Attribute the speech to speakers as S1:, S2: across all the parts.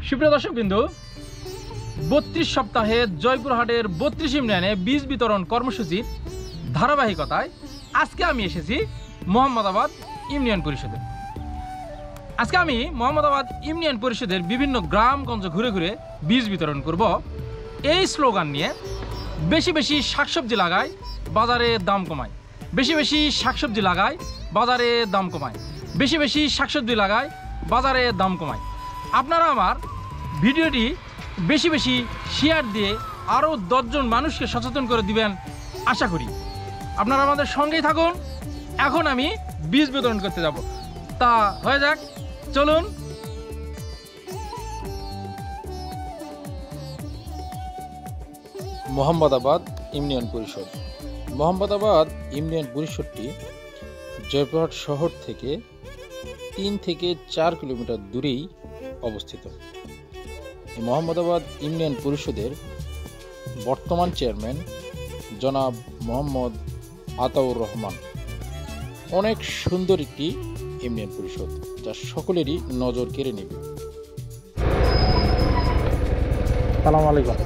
S1: সুপ্রিয় দর্শকবৃন্দু, ৩২ সপ্তাহে জয়পুরহাটের ৩২ ইউনিয়নে বীজ বিতরণ কর্মসূচির ধারাবাহিকতায় আজকে আমি এসেছি মোহাম্মদাবাদ ইউনিয়ন পরিষদে। আজকে আমি মোহাম্মদাবাদ ইউনিয়ন পরিষদের বিভিন্ন গ্রামগঞ্জ ঘুরে ঘুরে বীজ বিতরণ করব এই স্লোগান নিয়ে। বেশি বেশি শাকসবজি লাগায়, বাজারে দাম কমায়। বেশি বেশি শাকসবজি লাগায়, বাজারে দাম কমায়। বেশি বেশি শাকসবজি লাগায়, বাজারে দাম কমায়। আপনারা আমার ভিডিওটি বেশি বেশি শেয়ার দিয়ে আরও 10 জন মানুষকে সচেতন করে দিবেন আশা করি। আপনারা আমাদের সঙ্গেই থাকুন। এখন আমি বীজ বিতরণ করতে যাব, তা হয়ে যাক, চলুন।
S2: মোহাম্মদাবাদ ইউনিয়ন পরিষদ। মোহাম্মদাবাদ ইউনিয়ন পরিষদটি জয়পুরহাট শহর থেকে 3 থেকে 4 কিলোমিটার দূরেই অবস্থিত। এই মোহাম্মদাবাদ ইউনিয়ন পরিষদের বর্তমান চেয়ারম্যান জনাব মোহাম্মদ আতাউর রহমান। অনেক সুন্দর একটি ইউনিয়ন পরিষদ, যা সকলেরই নজর কেড়ে নেবে।
S1: আসসালামু আলাইকুম।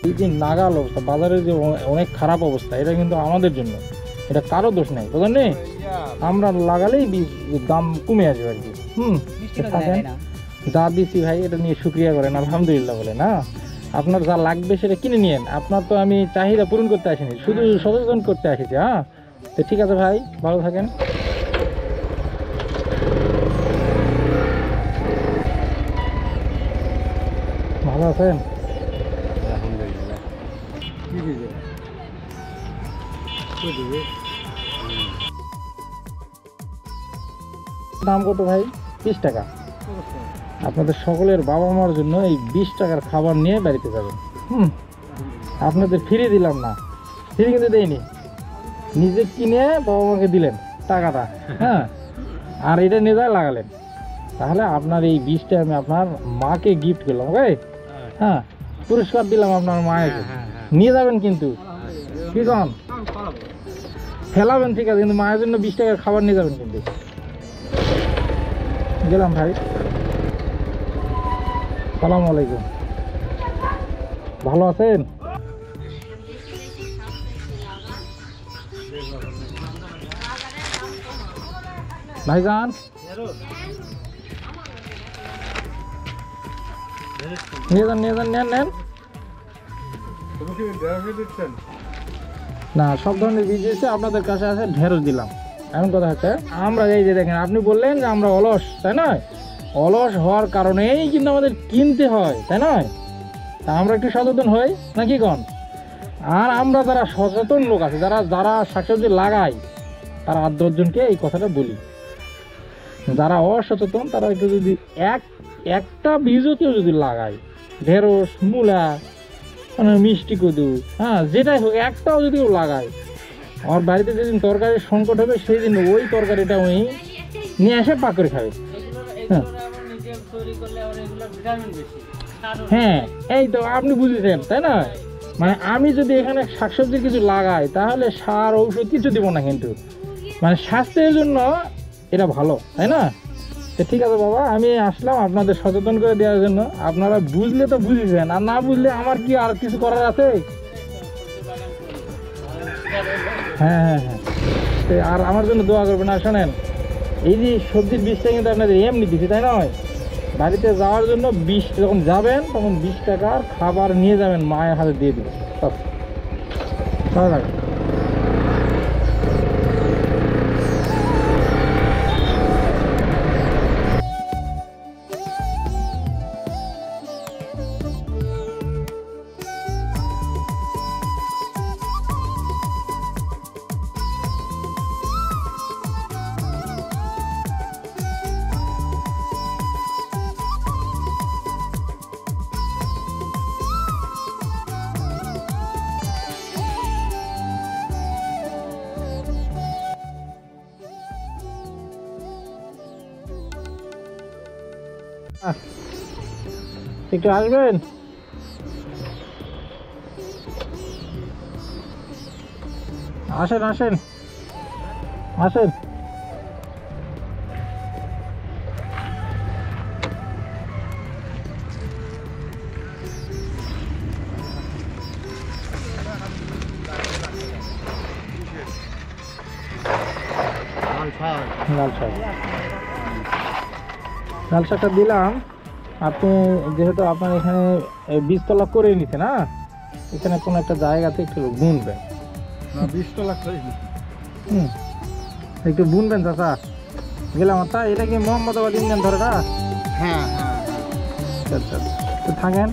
S1: এই যে নাগাল অবস্থা, বাজারের যে অনেক খারাপ অবস্থা, এটা কিন্তু আমাদের জন্য, এটা কারো দোষ নেই, বুঝলেন নি? আমরা লাগালেই দাম কমে আসবে আর কি। যা দিচ্ছি ভাই, এটা নিয়ে শুক্রিয়া করেন, আলহামদুলিল্লাহ বলে না। আপনার যা লাগবে সেটা কিনে নিয়েন। আপনার তো আমি চাহিদা পূরণ করতে আসিনি, শুধু সচেতন করতে আসিছি। হ্যাঁ, তো ঠিক আছে ভাই, ভালো থাকেন। ভালো আছেন? দাম কত ভাই? 20 টাকা। আপনাদের সকলের বাবা মার জন্য এই 20 টাকার খাবার নিয়ে বাড়িতে যাবেন। আপনাদের ফিরিয়ে দিলাম না, ফিরে কিন্তু দেয়নি, নিজে কিনে বাবা মাকে দিলেন টাকাটা। হ্যাঁ, আর এটা নিয়ে যায় লাগালেন। তাহলে আপনার এই 20টা আমি আপনার মাকে গিফট করলাম। ওকে, হ্যাঁ, পুরস্কার দিলাম আপনার মায়েকে। নিয়ে যাবেন কিন্তু, কি কন? ফেলাবেন ঠিক আছে, কিন্তু মায়ের জন্য 20 টাকার খাবার নিয়ে যাবেন কিন্তু। গেলাম ভাই, সালামু আলাইকুম। ভালো আছেন? ভাইজান নিয়ে যান, নিয়ে যান, নেন নেন। না, সব ধরনের বীজ এসে আপনাদের কাছে আছে, ঢেঁড়স দিলাম। এমন কথা হচ্ছে, আমরা এই যে দেখেন, আপনি বললেন যে আমরা অলস, তাই নয়? অলস হওয়ার কারণেই কিন্তু আমাদের কিনতে হয়, তাই নয়? তা আমরা একটু সচেতন হই নাকি কন? আর আমরা যারা সচেতন লোক আছে, যারা যারা শাকসবজি লাগাই, তারা 8-10 জনকে এই কথাটা বলি। যারা অসচেতন তারা একটু যদি একটা বীজও কেউ যদি লাগায়, ঢেঁড়স, মূলা, মানে মিষ্টি কদু, হ্যাঁ, যেটাই হোক, একটাও যদি কেউ লাগায়, আমার বাড়িতে যেদিন তরকারির সংকট হবে সেই দিন ওই তরকারিটা উনি নিয়ে এসে পাক করে খাবে। হ্যাঁ, এই তো আপনি বুঝেছেন, তাই না? মানে আমি যদি এখানে শাকসবজির কিছু লাগাই, তাহলে সার ঔষধ কিছু দিব না, কিন্তু মানে স্বাস্থ্যের জন্য এটা ভালো, তাই না? তো ঠিক আছে বাবা, আমি আসলাম আপনাদের সচেতন করে দেওয়ার জন্য। আপনারা বুঝলে তো বুঝেছেন, আর না বুঝলে আমার কি আর কিছু করার আছে? হ্যাঁ হ্যাঁ হ্যাঁ, আর আমার জন্য দোয়া করবেন। আর শোনেন, এই যে সবজির বীজটা কিন্তু আপনাদের এমনি দিচ্ছি, তাই নয়? বাড়িতে যাওয়ার জন্য 20, যখন যাবেন তখন 20 টাকার খাবার নিয়ে যাবেন, মায়ের হাতে দিয়ে দিবেন। ভালো লাগে। একটু আসবেন।
S2: আসেন আসেন আসেন। লাল শাক, লাল শাকটা দিলাম। আপনি যেহেতু আপনার এখানে বীজতলা করে নিছেন, না এখানে কোনো একটা জায়গাতে একটু বুনবেন।
S3: বীজতলা করিনি।
S2: একটু বুনবেন চাচা। গেলাম। তা এটা কি মোহাম্মদাবাদ ইন্ডিয়ান ধরে না?
S3: হ্যাঁ হ্যাঁ
S2: আচ্ছা, তো থাকেন।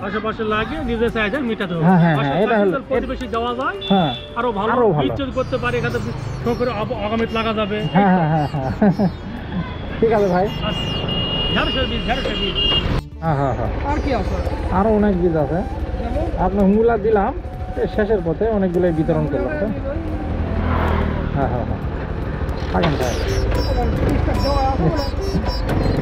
S4: আশেপাশে লাগিয়ে নিজের চাহিদা মেটাতে হবে।
S2: হ্যাঁ, হ্যাঁ, হ্যাঁ, এটা হলো-
S4: প্রতিবেশী দেওয়া যায়,
S2: হ্যাঁ
S4: আরো ভালো
S2: আরো ভালো।
S4: বীজ যদি করতে পারে এখানে শখের আগামীতে লাগা যাবে।
S2: হ্যাঁ হ্যাঁ হ্যাঁ হ্যাঁ ঠিক আছে ভাই।
S4: আর ঢেঁড়সের বীজ, ঢেঁড়সের বীজ।
S2: হ্যাঁ হ্যাঁ হ্যাঁ,
S3: আর কি আছে?
S2: আরো অনেক বীজ আছে। আপনার মূলা দিলাম, এই শেষের পথে অনেকগুলোই বিতরণ করলাম। তো হ্যাঁ হ্যাঁ হ্যাঁ, থাকেন ভাই।
S3: দেওয়া আছে বলে